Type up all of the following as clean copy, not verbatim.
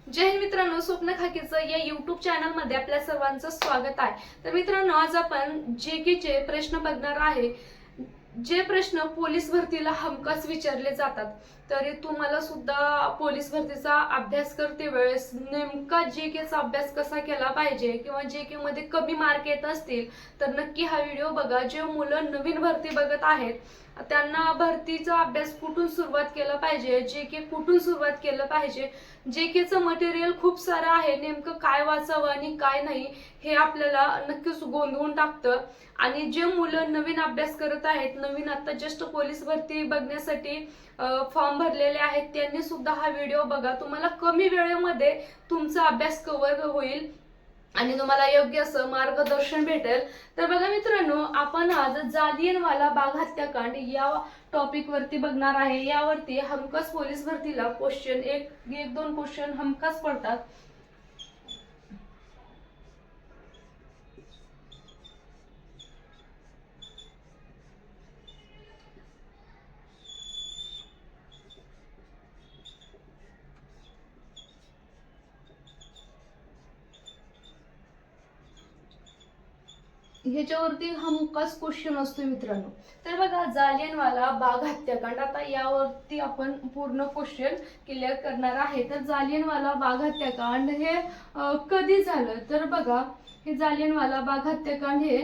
जय हिंद मित्रांनो, स्वप्न खाकीचं या युट्यूब चॅनल मध्ये आपल्या सर्वांचं स्वागत आहे। तर मित्रांनो, आज आपण जेकेचे प्रश्न बघणार आहे। जे प्रश्न पोलीस भरतीला हमखास विचारले जातात। तरी तुम्हाला सुद्धा पोलीस भरतीचा अभ्यास करते वेळेस नेमका जेकेचा अभ्यास कसा केला पाहिजे किंवा जेके मध्ये कमी मार्क येत असतील तर नक्की हा व्हिडिओ बघा। जे मुलं नवीन भरती बघत आहेत त्यांना भरतीचा अभ्यास कुठून सुरुवात केला पाहिजे, जेके कुठून सुरुवात केलं पाहिजे, जेकेचं मटेरियल खूप सारं आहे, नेमकं काय वाचावं आणि काय नाही हे आपल्याला नक्कीच गोंधळून टाकतं। आणि जे मुलं नवीन अभ्यास करत आहेत, नवीन आता जस्ट पोलीस भरती बघण्यासाठी फॉर्म भरलेले आहेत, त्यांनी सुद्धा हा व्हिडिओ बघा। तुम्हाला कमी वेळेमध्ये तुमचा अभ्यास कव्हर होईल आणि तुम्हाला योग्य असं मार्गदर्शन भेटेल। तर बघा मित्रांनो, आपण आज जालियनवाला बाग हत्याकांड या टॉपिक वरती बघणार आहे। यावरती हमखास पोलीस भरतीला क्वेश्चन एक दोन क्वेश्चन हमखास पडतात। ह्याच्यावरती हमखास क्वेश्चन असतो मित्रांनो। तर बघा, जालियनवाला बाग हत्याकांड, आता यावरती आपण पूर्ण क्वेश्चन क्लिअर करणार आहे। तर जालियनवाला बाग हत्याकांड हे कधी झालं, तर बघा हे जालियनवाला बाग हत्याकांड हे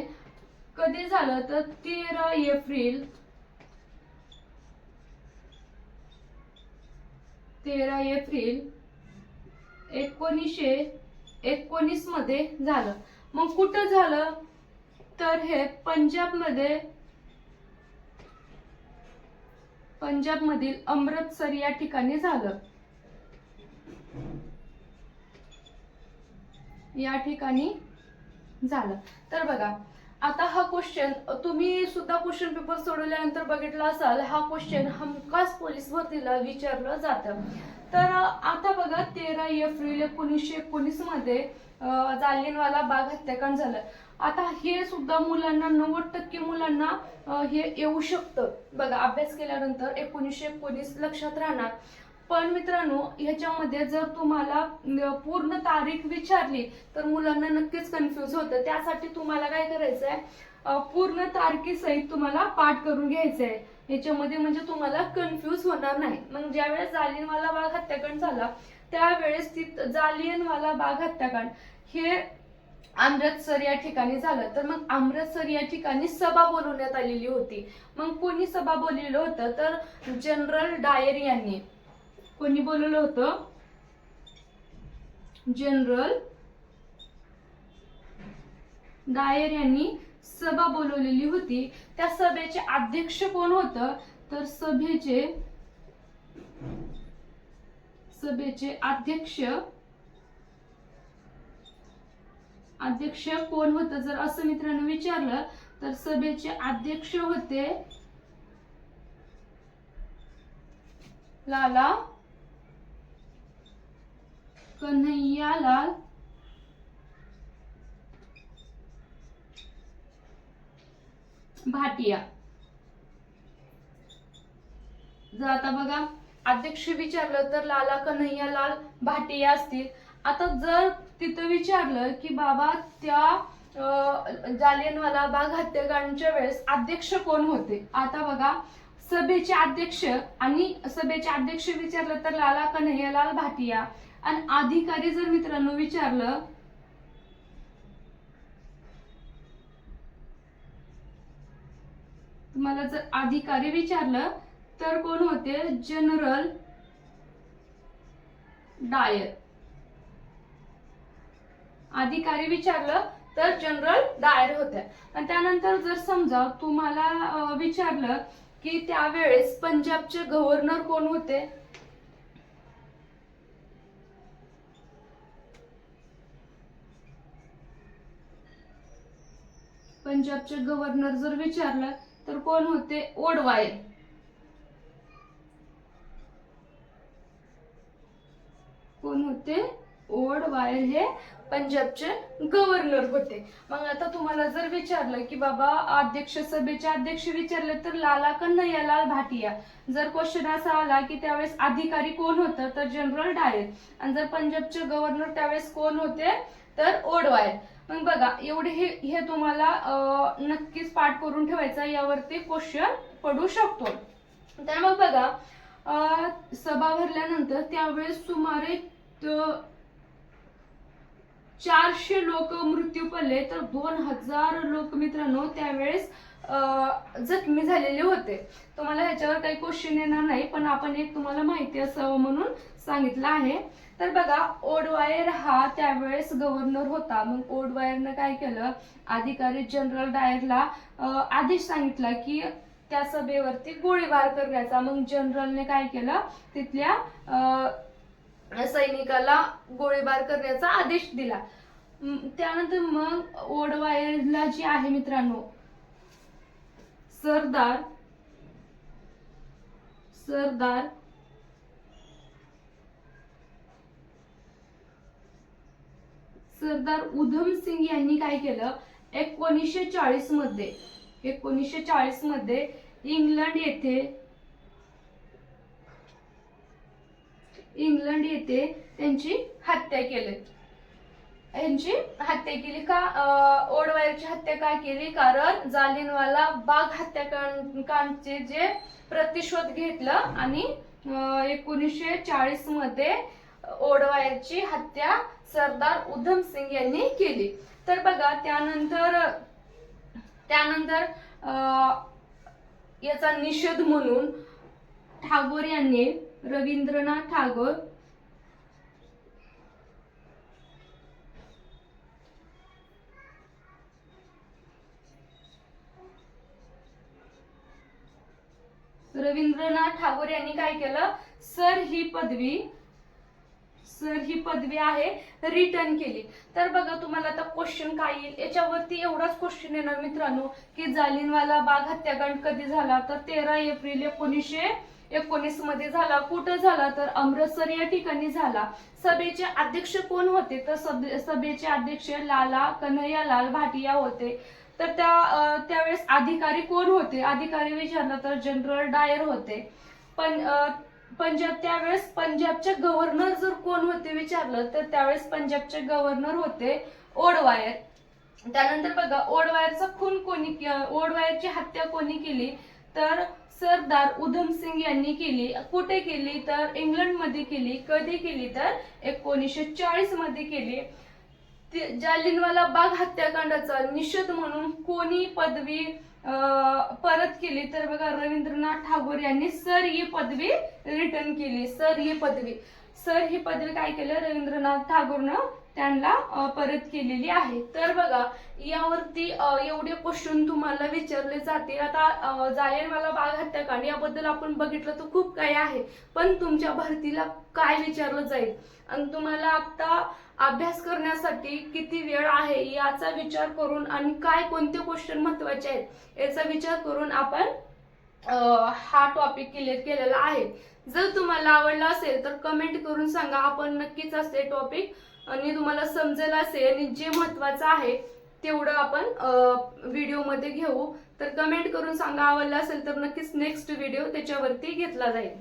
कधी झालं तर 13 एप्रिल 1919 मध्ये झालं। मग कुठं झालं तर हे पंजाब मधील अमृतसर या ठिकाणी झालं। या ठिकाणी झालं। तर बघा, आता हा क्वेश्चन तुम्ही सुद्धा क्वेश्चन पेपर सोडवल्यानंतर बघितला असाल, हा क्वेश्चन हमखास पोलीस भरतीला विचारलं जातं। तर आता बघा, 13 एप्रिल 1919 मध्ये जालियनवाला बाग हत्याकांड झालं। आता हे सुद्धा मुलांना 90% मुलांना हे येऊ शकतं बघा, अभ्यास केल्यानंतर 1919 लक्षात राहणार। पण मित्रांनो, ह्याच्यामध्ये जर तुम्हाला पूर्ण तारीख विचारली तर मुलांना नक्कीच कन्फ्यूज होतं। त्यासाठी तुम्हाला काय करायचंय, पूर्ण तारखेसहित तुम्हाला पाठ करून घ्यायचंय याच्यामध्ये, म्हणजे तुम्हाला कन्फ्यूज होणार नाही। मग ज्यावेळेस जालियनवाला बाग हत्याकांड झाला त्यावेळेस जालियनवाला बाग हत्याकांड हे अमृतसर या ठिकाणी झालं। तर मग अमृतसर या ठिकाणी सभा बोलवण्यात आलेली होती। मग कोणी सभा बोलवलं होतं तर जनरल डायर यांनी। कोणी बोलवलं होतं? जनरल डायर यांनी सभा बोलवलेली होती। त्या सभेचे अध्यक्ष कोण होतं तर सभेचे अध्यक्ष कोण होतं जर असं मित्रांनो विचारलं तर सभेचे अध्यक्ष होते लाला कन्हैयालाल भाटिया। जर आता बघा, अध्यक्ष विचारलं तर लाला कन्हैयालाल भाटिया असतील। आता जर तिथं विचारलं की बाबा त्या जालियनवाला बाग हत्याकांडच्या वेळेस अध्यक्ष कोण होते, आता बघा सभेचे अध्यक्ष विचारलं तर लाला कन्हैयालाल भाटिया। आणि अधिकारी जर मित्रांनो विचारलं तुम्हाला, जर अधिकारी विचारलं तर कोण होते, जनरल डायर। अधिकारी विचारलं तर जनरल डायर होते। आणि त्यानंतर जर समजा तुम्हाला विचारलं की त्यावेळेस पंजाबचे गव्हर्नर कोण होते, पंजाबचे गव्हर्नर जर विचारलं तर कोण होते, ओडवाय। कोण होते, ओडवायर हे पंजाबचे गव्हर्नर होते. मग आता तुम्हाला जर विचारलं की बाबा अध्यक्ष सभेचे अध्यक्ष विचारले तर लाला कन्हैयालाल भाटिया. जर क्वेश्चन असा आला की त्यावेळेस अधिकारी कोण होतं तर जनरल डायर. आणि जर पंजाबचे गव्हर्नर त्यावेळेस कोण होते तर ओडवायर. मग बघा एवढे हे तुम्हाला नक्कीच पाठ करून ठेवायचा, यावरती क्वेश्चन पडू शकतो. तर मग बघा सभा भरल्यानंतर त्यावेळेस सुमारे 400 लोक मृत्यू पडले तर 2000 लोक मित्रांनो त्यावेळेस जखमी झालेले होते. तुम्हाला ह्याच्यावर काही क्वेश्चन येणार नाही, पण आपण एक तुम्हाला माहिती असावं म्हणून सांगितलं आहे. तर बघा ओडवायर हा त्यावेळेस गव्हर्नर होता. मग ओडवायरनं काय केलं, अधिकारी जनरल डायरला आदेश सांगितला की त्या सभेवरती गोळीबार करण्याचा. मग जनरलने काय केलं, तिथल्या सैनिकाला गोळीबार करण्याचा आदेश दिला. त्यानंतर मग ओडवायरला जी आहे मित्रांनो सरदार उधम सिंग यांनी काय केलं, 1940 मध्ये इंग्लंड येथे त्यांची हत्या केली. का ओडवायरची हत्या काय केली, कारण जालियनवाला बाग हत्याकांडचे जे प्रतिशोध घेतलं आणि 1940 मध्ये ओडवायरची हत्या सरदार उधम सिंग यांनी केली. तर बघा त्यानंतर याचा निषेध म्हणून टागोर यांनी रवींद्रनाथ टागोर यांनी काय केलं, सर ही पदवी आहे रिटर्न केली. तर बघा तुम्हाला आता क्वेश्चन काय येईल, याच्यावरती एवढाच क्वेश्चन येणार मित्रांनो की जालियनवाला बाग हत्याकांड कधी झाला, तर 13 एप्रिल 1919 मध्ये झाला. कुठं झाला तर अमृतसर या ठिकाणी झाला. सभेचे अध्यक्ष कोण होते तर सभेचे अध्यक्ष लाला कन्हैयालाल भाटिया होते. तर त्यावेळेस अधिकारी कोण होते, अधिकारी विचारलं तर जनरल डायर होते. पण त्यावेळेस पंजाबचे गव्हर्नर जर कोण होते विचारलं तर त्यावेळेस पंजाबचे गव्हर्नर होते ओडवायर. त्यानंतर बघा ओडवायरची हत्या कोणी केली तर सरदार उधम सिंग यांनी केली. कुठे केली तर इंग्लंडमध्ये केली. कधी केली तर 1940 मध्ये केली. जालियनवाला बाग हत्याकांडाचा निषेध म्हणून कोणी पदवी परत केली तर बघा रवींद्रनाथ टागोर यांनी सर ही पदवी रिटर्न केली. सर ही पदवी काय केलं, रवींद्रनाथ टागोरनं त्यांना परत केलेली आहे. तर बघा यावरती एवढे क्वेश्चन तुम्हाला विचारले जातील. आता जालियनवाला बाग हत्याकांड याबद्दल आपण बघितलं तर खूप काही आहे, पण तुमच्या भरतीला काय विचारलं जाईल आणि तुम्हाला आता अभ्यास करण्यासाठी किती वेळ आहे याचा विचार करून आणि कोणते क्वेश्चन महत्वाचे आहेत याचा विचार करून आपण हा टॉपिक क्लिअर केलेला आहे. जर तुम्हाला आवडला असेल तर कमेंट करून सांगा. आपण नक्कीच असे टॉपिक आणि तुम्हाला समजेल असेल आणि जे महत्वाचं आहे तेवढं आपण व्हिडिओमध्ये घेऊ. तर कमेंट करून सांगा. आवडला असेल तर नक्कीच नेक्स्ट व्हिडिओ त्याच्यावरती घेतला जाईल.